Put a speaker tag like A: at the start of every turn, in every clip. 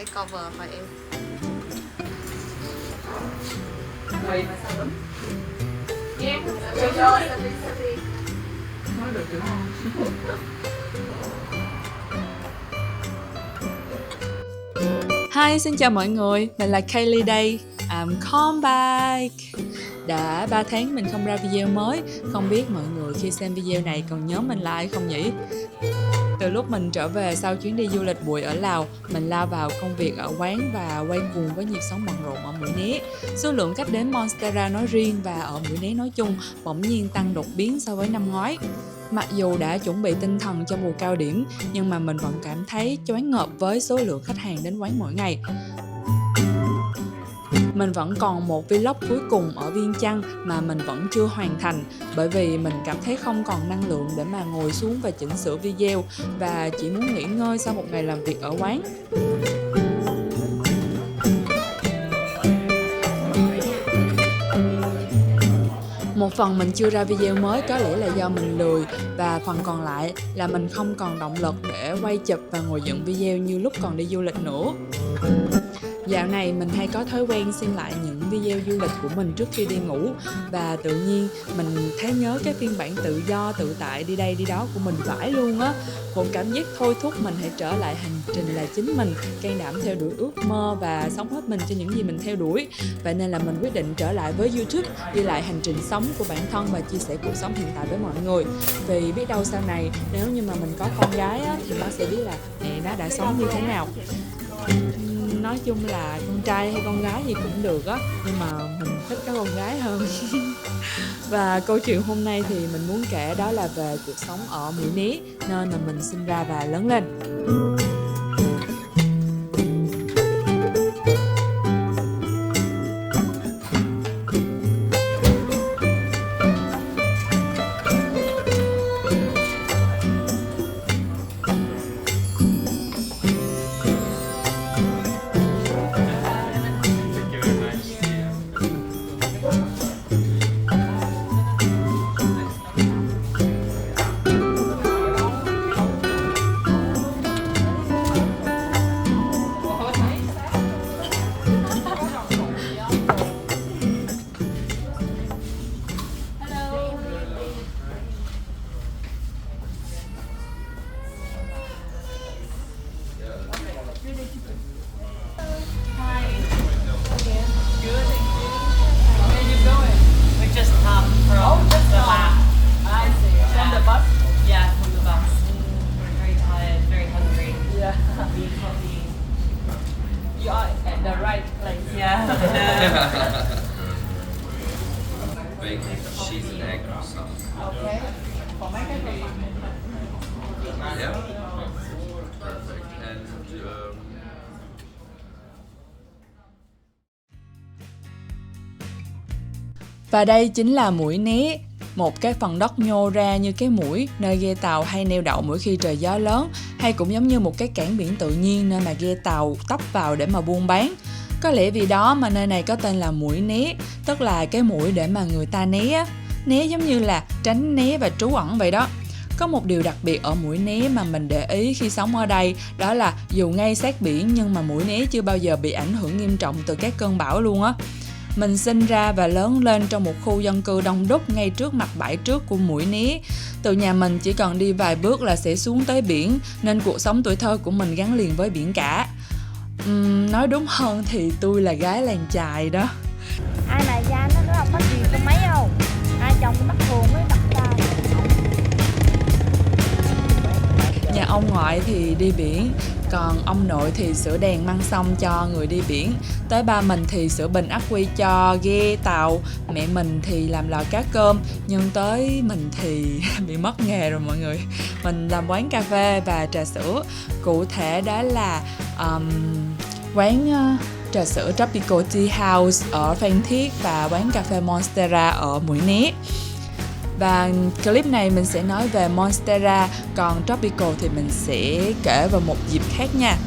A: cái cover thôi em.
B: Quay mà sao đúng?
A: Em
B: Nói được chữ không?
C: Hi, xin chào mọi người, mình là Kaylee đây. I'm come back. Đã 3 tháng mình không ra video mới. Không biết mọi người khi xem video này còn nhớ mình là ai không nhỉ? Từ lúc mình trở về sau chuyến đi du lịch bụi ở Lào, mình lao vào công việc ở quán và quay cuồng với nhịp sống bận rộn ở Mũi Né. Số lượng khách đến Monstera nói riêng và ở Mũi Né nói chung bỗng nhiên tăng đột biến so với năm ngoái. Mặc dù đã chuẩn bị tinh thần cho mùa cao điểm, nhưng mà mình vẫn cảm thấy choáng ngợp với số lượng khách hàng đến quán mỗi ngày. Mình vẫn còn một vlog cuối cùng ở Viêng Chăn mà mình vẫn chưa hoàn thành, bởi vì mình cảm thấy không còn năng lượng để mà ngồi xuống và chỉnh sửa video và chỉ muốn nghỉ ngơi sau một ngày làm việc ở quán. Một phần mình chưa ra video mới có lẽ là do mình lười, và phần còn lại là mình không còn động lực để quay chụp và ngồi dựng video như lúc còn đi du lịch nữa. Dạo này mình hay có thói quen xem lại những video du lịch của mình trước khi đi ngủ, và tự nhiên mình thấy nhớ cái phiên bản tự do, tự tại, đi đây đi đó của mình vãi luôn á. Một cảm giác thôi thúc mình hãy trở lại hành trình là chính mình, can đảm theo đuổi ước mơ và sống hết mình cho những gì mình theo đuổi. Vậy nên là mình quyết định trở lại với YouTube, đi lại hành trình sống của bản thân và chia sẻ cuộc sống hiện tại với mọi người. Vì biết đâu sau này nếu như mà mình có con gái á, thì nó sẽ biết là mẹ nó đã sống như thế nào. Nói chung là con trai hay con gái gì cũng được á, nhưng mà mình thích có con gái hơn. Và câu chuyện hôm nay thì mình muốn kể đó là về cuộc sống ở Mũi Né, nơi mà mình sinh ra và lớn lên.
D: Bacon, cheese, and egg croissant. Yeah. Perfect. And
C: Và đây chính là Mũi Né, một cái phần đất nhô ra như cái mũi nơi ghe tàu hay neo đậu mỗi khi trời gió lớn, hay cũng giống như một cái cảng biển tự nhiên nơi mà ghe tàu tấp vào để mà buôn bán. Có lẽ vì đó mà nơi này có tên là Mũi Né, tức là cái mũi để mà người ta né. Né giống như là tránh né và trú ẩn vậy đó. Có một điều đặc biệt ở Mũi Né mà mình để ý khi sống ở đây, đó là dù ngay sát biển nhưng mà Mũi Né chưa bao giờ bị ảnh hưởng nghiêm trọng từ các cơn bão luôn á. Mình sinh ra và lớn lên trong một khu dân cư đông đúc ngay trước mặt bãi trước của Mũi Né. Từ nhà mình chỉ cần đi vài bước là sẽ xuống tới biển, nên cuộc sống tuổi thơ của mình gắn liền với biển cả. Nói đúng hơn thì tôi là gái làng chài đó.
E: Ai mà da nó không có gì cho mấy đâu. Ai chồng bắt thường mới đặt ra.
C: Nhà ông ngoại thì đi biển, còn ông nội thì sửa đèn măng sông cho người đi biển. Tới ba mình thì sửa bình ắc quy cho ghe tàu. Mẹ mình thì làm lò cá cơm. Nhưng tới mình thì bị mất nghề rồi mọi người. Mình làm quán cà phê và trà sữa. Cụ thể đó là quán trà sữa Tropical Tea House ở Phan Thiết và quán cà phê Monstera ở Mũi Né. Và clip này mình sẽ nói về Monstera, còn Tropical thì mình sẽ kể vào một dịp khác nha.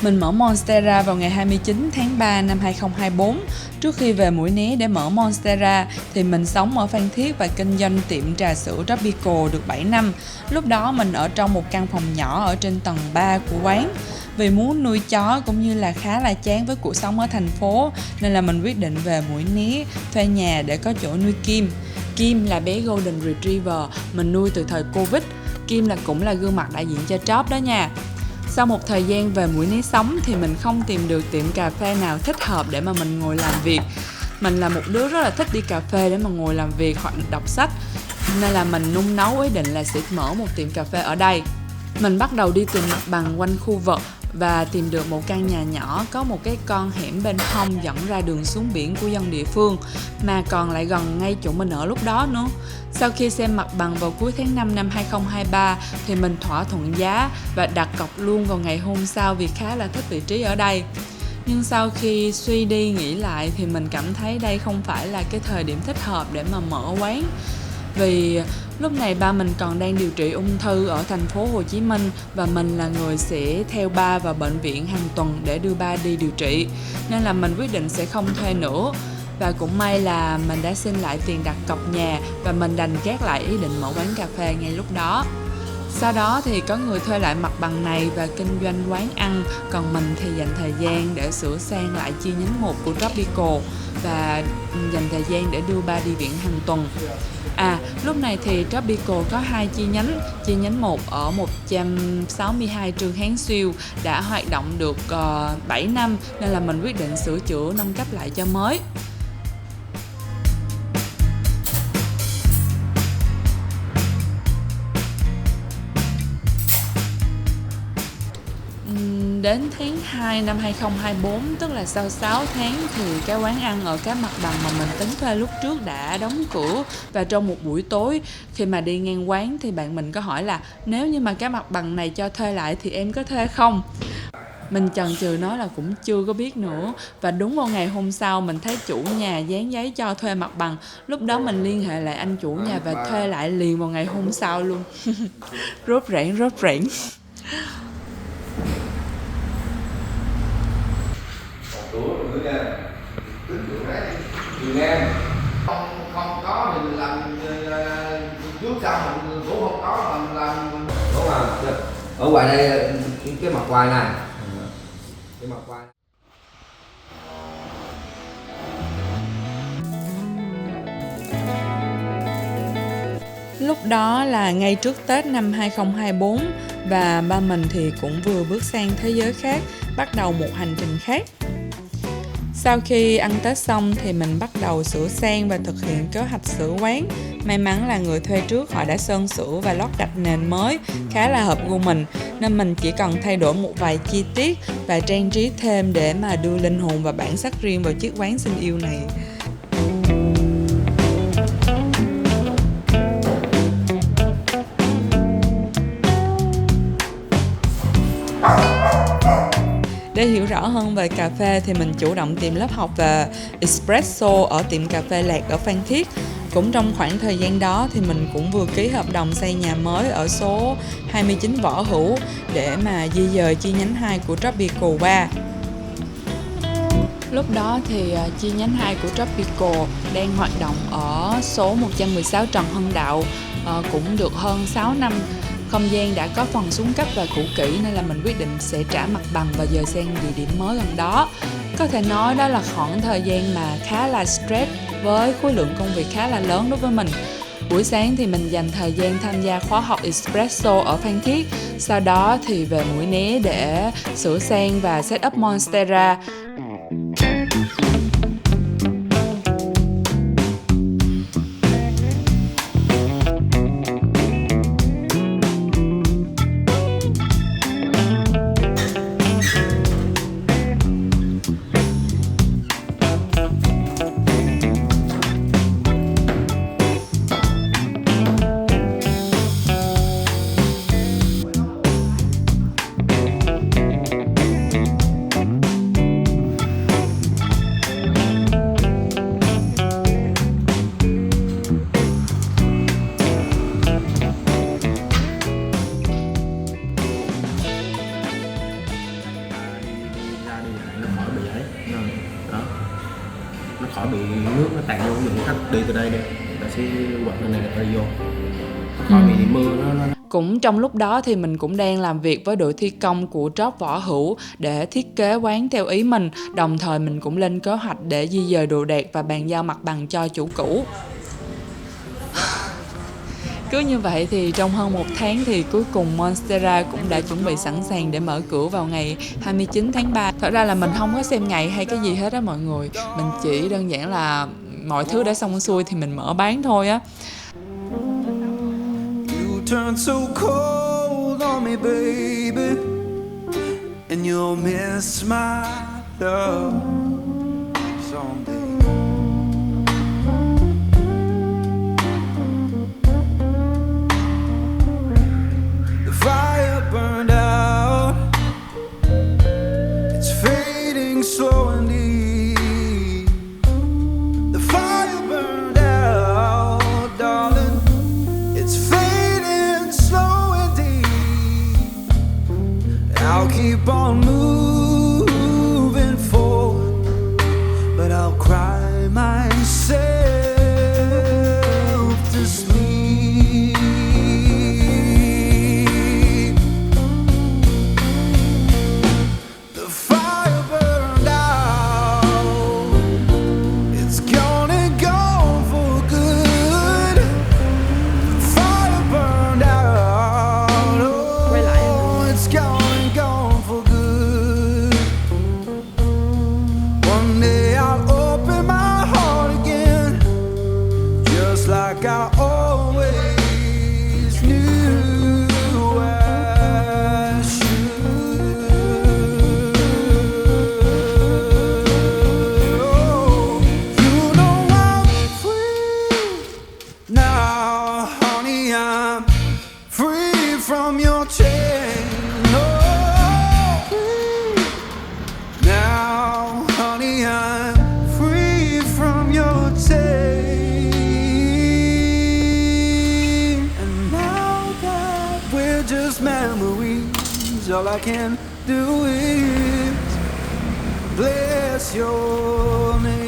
C: Mình mở Monstera vào ngày 29 tháng 3 năm 2024. Trước khi về Mũi Né để mở Monstera thì mình sống ở Phan Thiết và kinh doanh tiệm trà sữa Tropical được 7 năm. Lúc đó mình ở trong một căn phòng nhỏ ở trên tầng 3 của quán. Vì muốn nuôi chó cũng như là khá là chán với cuộc sống ở thành phố nên là mình quyết định về Mũi Né thuê nhà để có chỗ nuôi Kim. Kim là bé Golden Retriever mình nuôi từ thời Covid. Kim cũng là gương mặt đại diện cho Top đó nha. Sau một thời gian về Mũi Né sống thì mình không tìm được tiệm cà phê nào thích hợp để mà mình ngồi làm việc. Mình là một đứa rất là thích đi cà phê để mà ngồi làm việc hoặc đọc sách, nên là mình nung nấu ý định là sẽ mở một tiệm cà phê ở đây. Mình bắt đầu đi tìm mặt bằng quanh khu vực và tìm được một căn nhà nhỏ có một cái con hẻm bên hông dẫn ra đường xuống biển của dân địa phương, mà còn lại gần ngay chỗ mình ở lúc đó nữa. Sau khi xem mặt bằng vào cuối tháng 5 năm 2023 thì mình thỏa thuận giá và đặt cọc luôn vào ngày hôm sau vì khá là thích vị trí ở đây. Nhưng sau khi suy đi nghĩ lại thì mình cảm thấy đây không phải là cái thời điểm thích hợp để mà mở quán. Vì lúc này ba mình còn đang điều trị ung thư ở thành phố Hồ Chí Minh và mình là người sẽ theo ba vào bệnh viện hàng tuần để đưa ba đi điều trị. Nên là mình quyết định sẽ không thuê nữa. Và cũng may là mình đã xin lại tiền đặt cọc nhà và mình đành gác lại ý định mở quán cà phê ngay lúc đó. Sau đó thì có người thuê lại mặt bằng này và kinh doanh quán ăn, còn mình thì dành thời gian để sửa sang lại chi nhánh 1 của Tropical và dành thời gian để đưa ba đi viện hàng tuần. Lúc này thì Tropical có 2 chi nhánh 1 ở 162 Trương Hán Siêu đã hoạt động được 7 năm nên là mình quyết định sửa chữa nâng cấp lại cho mới. Đến tháng 2 năm 2024, tức là sau 6 tháng thì cái quán ăn ở cái mặt bằng mà mình tính thuê lúc trước đã đóng cửa. Và trong một buổi tối khi mà đi ngang quán thì bạn mình có hỏi là nếu như mà cái mặt bằng này cho thuê lại thì em có thuê không? Mình chần chừ nói là cũng chưa có biết nữa. Và đúng vào ngày hôm sau mình thấy chủ nhà dán giấy cho thuê mặt bằng. Lúc đó mình liên hệ lại anh chủ nhà và thuê lại liền vào ngày hôm sau luôn. Rốt rẽn.
F: Không có thì mình làm trước sau mình cũng không có mình làm đúng không? Ở ngoài đây cái mặt ngoài này, cái mặt ngoài.
C: Lúc đó là ngay trước Tết năm 2024 và ba mình thì cũng vừa bước sang thế giới khác, bắt đầu một hành trình khác. Sau khi ăn Tết xong thì mình bắt đầu sửa sang và thực hiện kế hoạch sửa quán. May mắn là người thuê trước họ đã sơn sửa và lót gạch nền mới, khá là hợp gu mình, nên mình chỉ cần thay đổi một vài chi tiết và trang trí thêm để mà đưa linh hồn và bản sắc riêng vào chiếc quán xinh yêu này. Để hiểu rõ hơn về cà phê thì mình chủ động tìm lớp học về espresso ở tiệm cà phê Lạc ở Phan Thiết. Cũng trong khoảng thời gian đó thì mình cũng vừa ký hợp đồng xây nhà mới ở số 29 Võ Hữu để mà di dời chi nhánh 2 của Tropical qua. Lúc đó thì chi nhánh 2 của Tropical đang hoạt động ở số 116 Trần Hưng Đạo, cũng được hơn 6 năm. Không gian đã có phần xuống cấp và cũ kỹ nên là mình quyết định sẽ trả mặt bằng và dời sang địa điểm mới gần đó. Có thể nói đó là khoảng thời gian mà khá là stress với khối lượng công việc khá là lớn đối với mình. Buổi sáng thì mình dành thời gian tham gia khóa học espresso ở Phan Thiết. Sau đó thì về Mũi Né để sửa sang và set up Monstera.
G: khách đi từ đây ta sẽ quạt lên này là ta vô, khỏi bị mưa nó.
C: Cũng trong lúc đó thì mình cũng đang làm việc với đội thi công của Job Võ Hữu để thiết kế quán theo ý mình, đồng thời mình cũng lên kế hoạch để di dời đồ đạc và bàn giao mặt bằng cho chủ cũ. Cứ như vậy thì trong hơn 1 tháng thì cuối cùng Monstera cũng đã chuẩn bị sẵn sàng để mở cửa vào ngày 29 tháng 3. Thật ra là mình không có xem ngày hay cái gì hết á mọi người. Mình chỉ đơn giản là mọi thứ đã xong xuôi thì mình mở bán thôi á.
H: You turn so cold on me, baby, and you'll miss my love someday. The fire burned out, it's fading slow and deep. The fire burned out, darling, it's fading slow and deep. I'll keep on moving forward, but I'll cry myself to sleep. The fire burned out, it's gonna go for good. The fire burned out, oh, it's gone for good. One day I'll open my heart again, just like I always knew I should. Oh, you know I'm free now, honey, I'm free from your chain. Oh, free now, honey, I'm free from your chain. And now that we're just memories, all I can do is bless your name.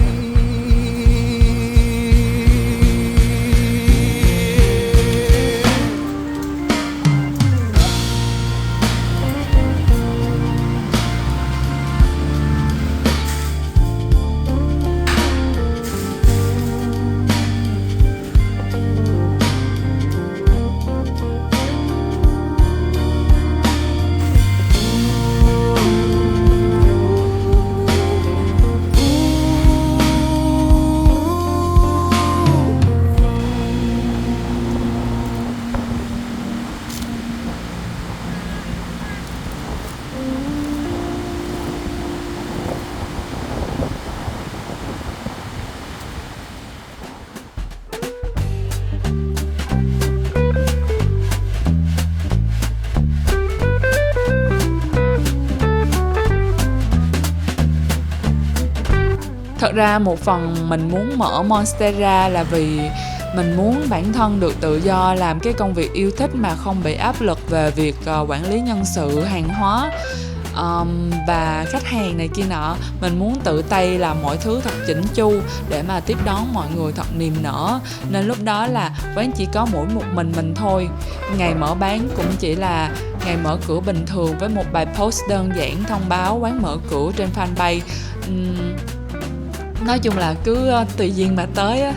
C: Thật ra một phần mình muốn mở Monstera là vì mình muốn bản thân được tự do làm cái công việc yêu thích mà không bị áp lực về việc quản lý nhân sự, hàng hóa và khách hàng này kia nọ. Mình muốn tự tay làm mọi thứ thật chỉnh chu để mà tiếp đón mọi người thật niềm nở. Nên lúc đó là quán chỉ có mỗi một mình thôi. Ngày mở bán cũng chỉ là ngày mở cửa bình thường với một bài post đơn giản thông báo quán mở cửa trên fanpage. Nói chung là cứ tùy duyên mà tới á.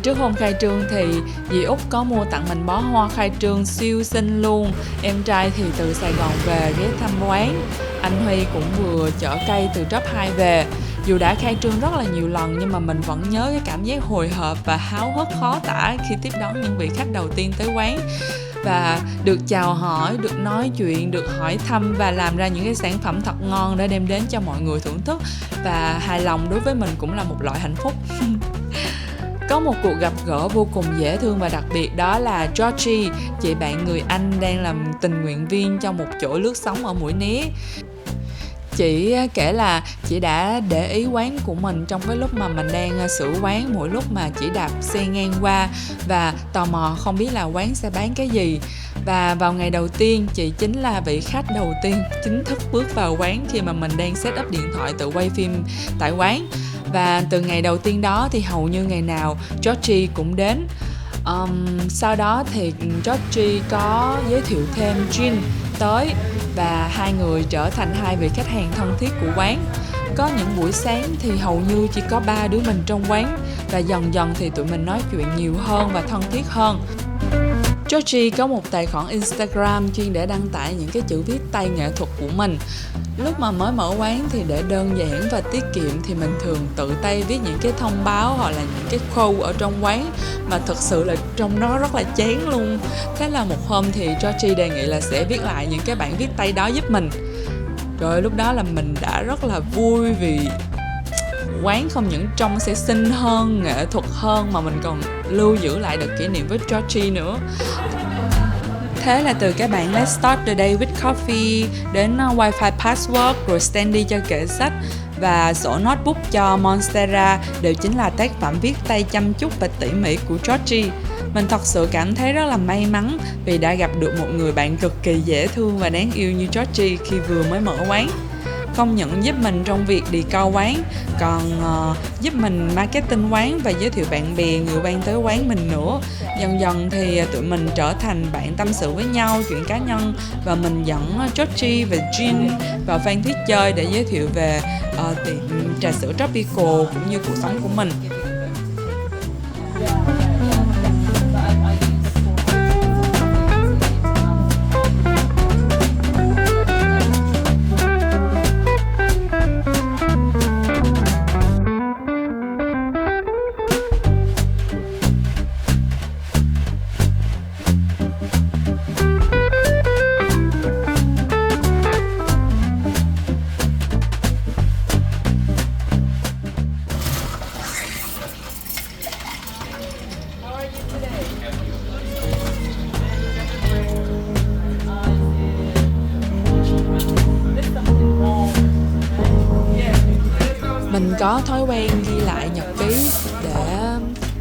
C: Trước hôm khai trương thì dì Út có mua tặng mình bó hoa khai trương siêu xinh luôn. Em trai thì từ Sài Gòn về ghé thăm quán. Anh Huy cũng vừa chở cây từ Job 2 về. Dù đã khai trương rất là nhiều lần nhưng mà mình vẫn nhớ cái cảm giác hồi hộp và háo hức khó tả khi tiếp đón những vị khách đầu tiên tới quán. Và được chào hỏi, được nói chuyện, được hỏi thăm và làm ra những cái sản phẩm thật ngon để đem đến cho mọi người thưởng thức. Và hài lòng đối với mình cũng là một loại hạnh phúc. Có một cuộc gặp gỡ vô cùng dễ thương và đặc biệt, đó là Georgie, chị bạn người Anh đang làm tình nguyện viên cho một chỗ lướt sóng ở Mũi Né. Chị kể là chị đã để ý quán của mình trong cái lúc mà mình đang sửa quán, mỗi lúc mà chị đạp xe ngang qua và tò mò không biết là quán sẽ bán cái gì. Và vào ngày đầu tiên, chị chính là vị khách đầu tiên chính thức bước vào quán khi mà mình đang set up điện thoại tự quay phim tại quán. Và từ ngày đầu tiên đó thì hầu như ngày nào Georgie cũng đến. Sau đó thì Georgie có giới thiệu thêm Jean tới và hai người trở thành hai vị khách hàng thân thiết của quán. Có những buổi sáng thì hầu như chỉ có 3 đứa mình trong quán và dần dần thì tụi mình nói chuyện nhiều hơn và thân thiết hơn. Georgie có một tài khoản Instagram chuyên để đăng tải những cái chữ viết tay nghệ thuật của mình. Lúc mà mới mở quán thì để đơn giản và tiết kiệm thì mình thường tự tay viết những cái thông báo hoặc là những cái quote ở trong quán mà thực sự là trong nó rất là chán luôn. Thế là một hôm thì Georgie đề nghị là sẽ viết lại những cái bản viết tay đó giúp mình. Rồi lúc đó là mình đã rất là vui vì quán không những trông sẽ xinh hơn, nghệ thuật hơn mà mình còn lưu giữ lại được kỷ niệm với Georgie nữa. Thế là từ cái bản Let's Start the Day with Coffee đến Wi-Fi Password rồi Standy cho kệ sách và sổ notebook cho Monstera đều chính là tác phẩm viết tay chăm chút và tỉ mỉ của Georgie. Mình thật sự cảm thấy rất là may mắn vì đã gặp được một người bạn cực kỳ dễ thương và đáng yêu như Georgie khi vừa mới mở quán. Không những giúp mình trong việc decor quán, còn giúp mình marketing quán và giới thiệu bạn bè người quen tới quán mình nữa. Dần dần thì tụi mình trở thành bạn tâm sự với nhau, chuyện cá nhân và mình dẫn Georgie và Jean vào Phan Thiết chơi để giới thiệu về tiệm trà sữa Tropical cũng như cuộc sống của mình. Mình có thói quen ghi lại nhật ký để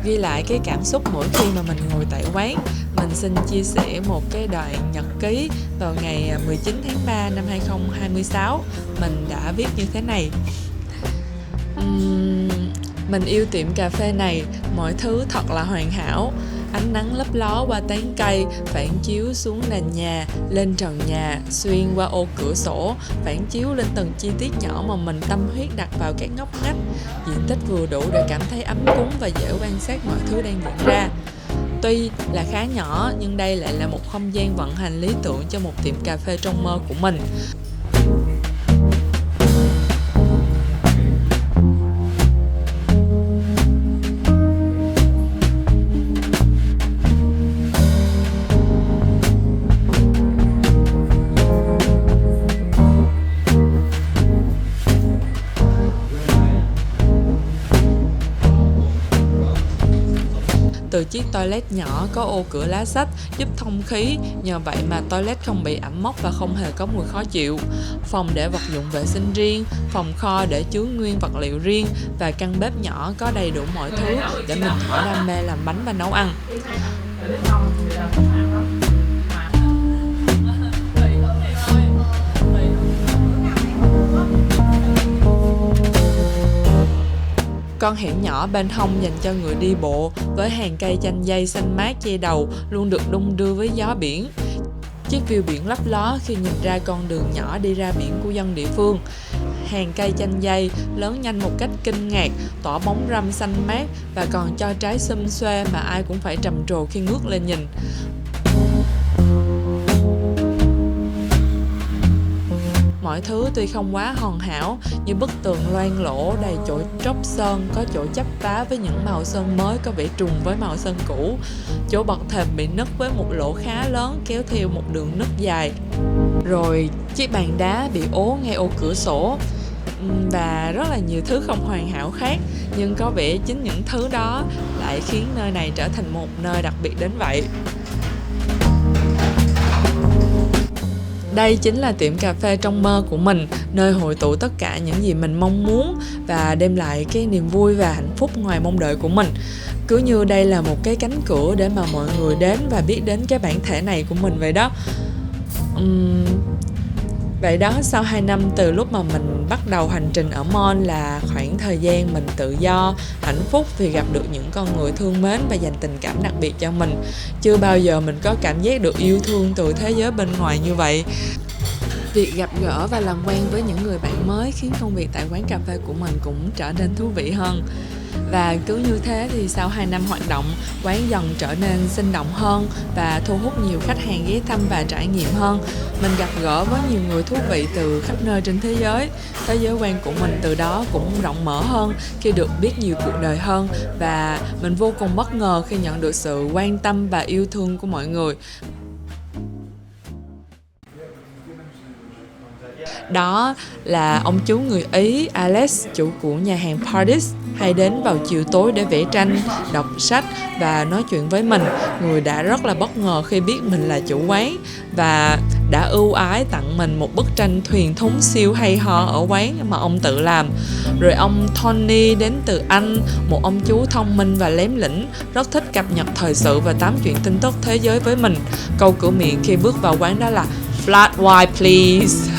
C: ghi lại cái cảm xúc mỗi khi mà mình ngồi tại quán. Mình xin chia sẻ một cái đoạn nhật ký vào ngày 19 tháng 3 năm 2026. Mình đã viết như thế này. Mình yêu tiệm cà phê này, mọi thứ thật là hoàn hảo. Ánh nắng lấp ló qua tán cây, phản chiếu xuống nền nhà, lên trần nhà, xuyên qua ô cửa sổ, phản chiếu lên từng chi tiết nhỏ mà mình tâm huyết đặt vào các ngóc ngách. Diện tích vừa đủ để cảm thấy ấm cúng và dễ quan sát mọi thứ đang diễn ra. Tuy là khá nhỏ, nhưng đây lại là một không gian vận hành lý tưởng cho một tiệm cà phê trong mơ của mình. Từ chiếc toilet nhỏ có ô cửa lá sách giúp thông khí, nhờ vậy mà toilet không bị ẩm mốc và không hề có mùi khó chịu. Phòng để vật dụng vệ sinh riêng, phòng kho để chứa nguyên vật liệu riêng và căn bếp nhỏ có đầy đủ mọi thứ để mình thỏa đam mê làm bánh và nấu ăn. Con hẻm nhỏ bên hông dành cho người đi bộ với hàng cây chanh dây xanh mát che đầu luôn được đung đưa với gió biển. Chiếc view biển lấp ló khi nhìn ra con đường nhỏ đi ra biển của dân địa phương. Hàng cây chanh dây lớn nhanh một cách kinh ngạc, tỏa bóng râm xanh mát và còn cho trái xum xuê mà ai cũng phải trầm trồ khi ngước lên nhìn. Mọi thứ tuy không quá hoàn hảo, như bức tường loang lỗ đầy chỗ tróc sơn, có chỗ chắp vá với những màu sơn mới có vẻ trùng với màu sơn cũ. Chỗ bậc thềm bị nứt với một lỗ khá lớn kéo theo một đường nứt dài. Rồi chiếc bàn đá bị ố ngay ô cửa sổ. Và rất là nhiều thứ không hoàn hảo khác, nhưng có vẻ chính những thứ đó lại khiến nơi này trở thành một nơi đặc biệt đến vậy. Đây chính là tiệm cà phê trong mơ của mình, nơi hội tụ tất cả những gì mình mong muốn và đem lại cái niềm vui và hạnh phúc ngoài mong đợi của mình. Cứ như đây là một cái cánh cửa để mà mọi người đến và biết đến cái bản thể này của mình vậy đó. Vậy đó, sau 2 năm từ lúc mà mình bắt đầu hành trình ở Mon là khoảng thời gian mình tự do, hạnh phúc vì gặp được những con người thương mến và dành tình cảm đặc biệt cho mình. Chưa bao giờ mình có cảm giác được yêu thương từ thế giới bên ngoài như vậy. Việc gặp gỡ và làm quen với những người bạn mới khiến công việc tại quán cà phê của mình cũng trở nên thú vị hơn. Và cứ như thế thì sau 2 năm hoạt động, quán dần trở nên sinh động hơn và thu hút nhiều khách hàng ghé thăm và trải nghiệm hơn. Mình gặp gỡ với nhiều người thú vị từ khắp nơi trên thế giới. Thế giới quan của mình từ đó cũng rộng mở hơn khi được biết nhiều cuộc đời hơn, và mình vô cùng bất ngờ khi nhận được sự quan tâm và yêu thương của mọi người. Đó là ông chú người Ý Alex, chủ của nhà hàng Pardis, hay đến vào chiều tối để vẽ tranh, đọc sách và nói chuyện với mình. Người đã rất là bất ngờ khi biết mình là chủ quán và đã ưu ái tặng mình một bức tranh thuyền thúng siêu hay ho ở quán mà ông tự làm. Rồi ông Tony đến từ Anh, một ông chú thông minh và lém lĩnh, rất thích cập nhật thời sự và tám chuyện tin tức thế giới với mình. Câu cửa miệng khi bước vào quán đó là Flat white please.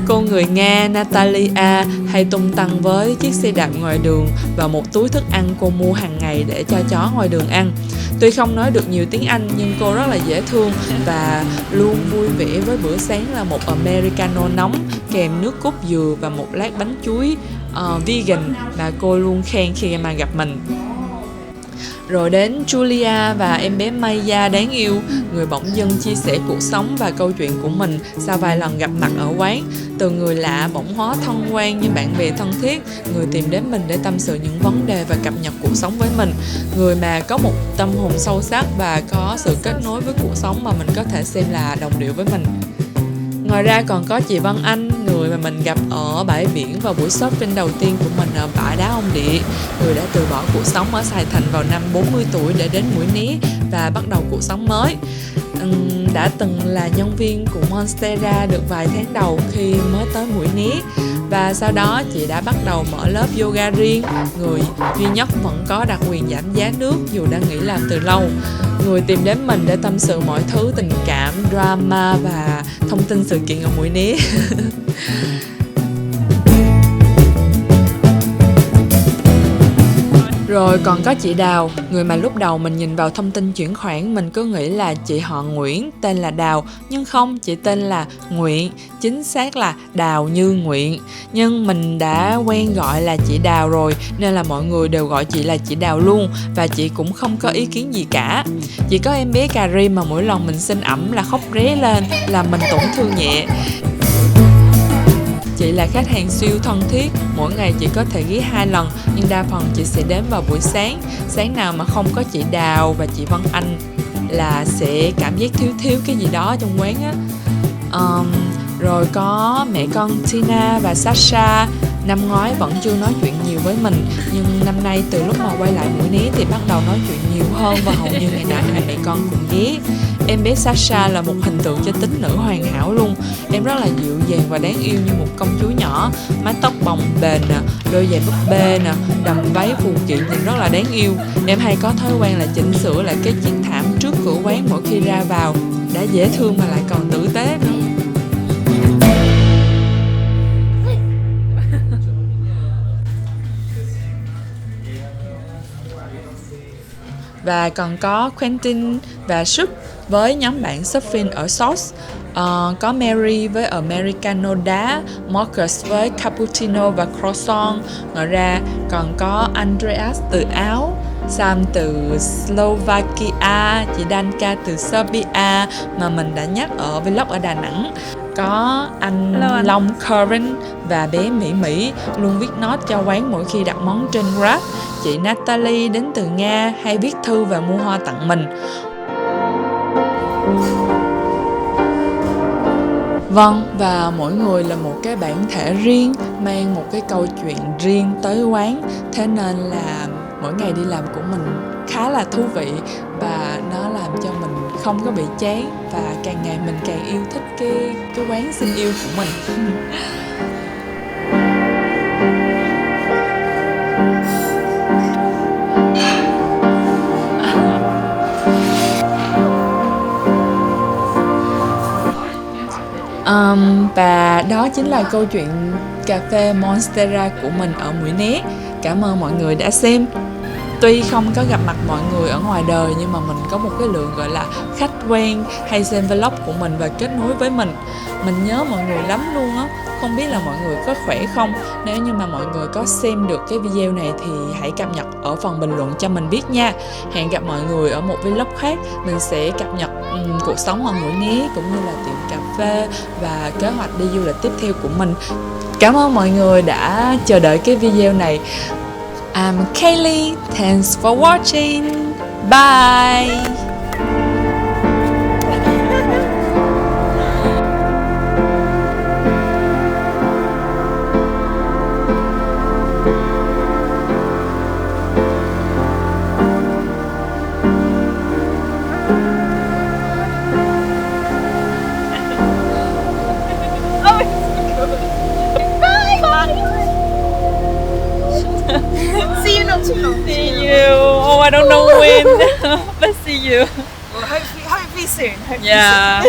C: Cô người Nga Natalia hay tung tăng với chiếc xe đạp ngoài đường và một túi thức ăn cô mua hàng ngày để cho chó ngoài đường ăn. Tuy không nói được nhiều tiếng Anh nhưng cô rất là dễ thương và luôn vui vẻ với bữa sáng là một Americano nóng kèm nước cốt dừa và một lát bánh chuối vegan mà cô luôn khen khi mà gặp mình. Rồi đến Julia và em bé Maya đáng yêu, người bỗng dưng chia sẻ cuộc sống và câu chuyện của mình sau vài lần gặp mặt ở quán. Từ người lạ bỗng hóa thân quen như bạn bè thân thiết, người tìm đến mình để tâm sự những vấn đề và cập nhật cuộc sống với mình. Người mà có một tâm hồn sâu sắc và có sự kết nối với cuộc sống mà mình có thể xem là đồng điệu với mình. Ngoài ra còn có chị Vân Anh, người mà mình gặp ở bãi biển vào buổi shopping đầu tiên của mình ở bãi đá Ông Địa. Người đã từ bỏ cuộc sống ở Sài Thành vào năm 40 tuổi để đến Mũi Né và bắt đầu cuộc sống mới. Đã từng là nhân viên của Monstera được vài tháng đầu khi mới tới Mũi Né. Và sau đó chị đã bắt đầu mở lớp yoga riêng, người duy nhất vẫn có đặc quyền giảm giá nước dù đã nghỉ làm từ lâu. Người tìm đến mình để tâm sự mọi thứ tình cảm, drama và thông tin sự kiện ở Mũi Né. Rồi còn có chị Đào, người mà lúc đầu mình nhìn vào thông tin chuyển khoản mình cứ nghĩ là chị họ Nguyễn, tên là Đào. Nhưng không, chị tên là Nguyện, chính xác là Đào Như Nguyện. Nhưng mình đã quen gọi là chị Đào rồi nên là mọi người đều gọi chị là chị Đào luôn. Và chị cũng không có ý kiến gì cả. Chỉ có em bé cà ri mà mỗi lần mình xin ẩm là khóc ré lên, làm mình tổn thương nhẹ. Chị là khách hàng siêu thân thiết, mỗi ngày chị có thể ghé 2 lần, nhưng đa phần chị sẽ đến vào buổi sáng. Sáng nào mà không có chị Đào và chị Vân Anh là sẽ cảm giác thiếu cái gì đó trong quán á. Rồi có mẹ con Tina và Sasha. Năm ngoái vẫn chưa nói chuyện nhiều với mình, nhưng năm nay từ lúc mà quay lại Mũi Né thì bắt đầu nói chuyện nhiều hơn và hầu như ngày nào hai mẹ con cùng ghé. Em bé Sasha là một hình tượng cho tính nữ hoàn hảo luôn. Em rất là dịu dàng và đáng yêu như một công chúa nhỏ, mái tóc bồng bềnh nè, đôi giày búp bê nè, đầm váy phụ kiện nhìn rất là đáng yêu. Em hay có thói quen là chỉnh sửa lại cái chiếc thảm trước cửa quán mỗi khi ra vào, đã dễ thương mà lại còn tử tế nữa. Và còn có Quentin và Suk với nhóm bạn surfing ở Sauce. Có Mary với Americano đá, Marcus với cappuccino và croissant. Ngoài ra còn có Andreas từ Áo, Sam từ Slovakia, chị Danka từ Serbia mà mình đã nhắc ở vlog ở Đà Nẵng. Có anh Long Curran và bé Mỹ luôn viết note cho quán mỗi khi đặt món trên Grab. Chị Natalie đến từ Nga hay viết thư và mua hoa tặng mình. Vâng, và mỗi người là một cái bản thể riêng, mang một cái câu chuyện riêng tới quán. Thế nên là mỗi ngày đi làm của mình khá là thú vị và nó làm cho mình không có bị chán, và càng ngày mình càng yêu thích cái quán Xin Yêu của mình. Và đó chính là câu chuyện cà phê Monstera của mình ở Mũi Né. Cảm ơn mọi người đã xem. Tuy không có gặp mặt mọi người ở ngoài đời, nhưng mà mình có một cái lượng gọi là khách quen hay xem vlog của mình và kết nối với mình. Mình nhớ mọi người lắm luôn á. Không biết là mọi người có khỏe không? Nếu như mà mọi người có xem được cái video này thì hãy cập nhật ở phần bình luận cho mình biết nha. Hẹn gặp mọi người ở một vlog khác. Mình sẽ cập nhật cuộc sống ở Mũi Né cũng như là tiệm cà phê và kế hoạch đi du lịch tiếp theo của mình. Cảm ơn mọi người đã chờ đợi cái video này. I'm Kaylee. Thanks for watching. Bye.
A: See you not too long.
C: See you. Oh, I don't know when. But see you.
A: Well, hopefully soon.
C: Yeah.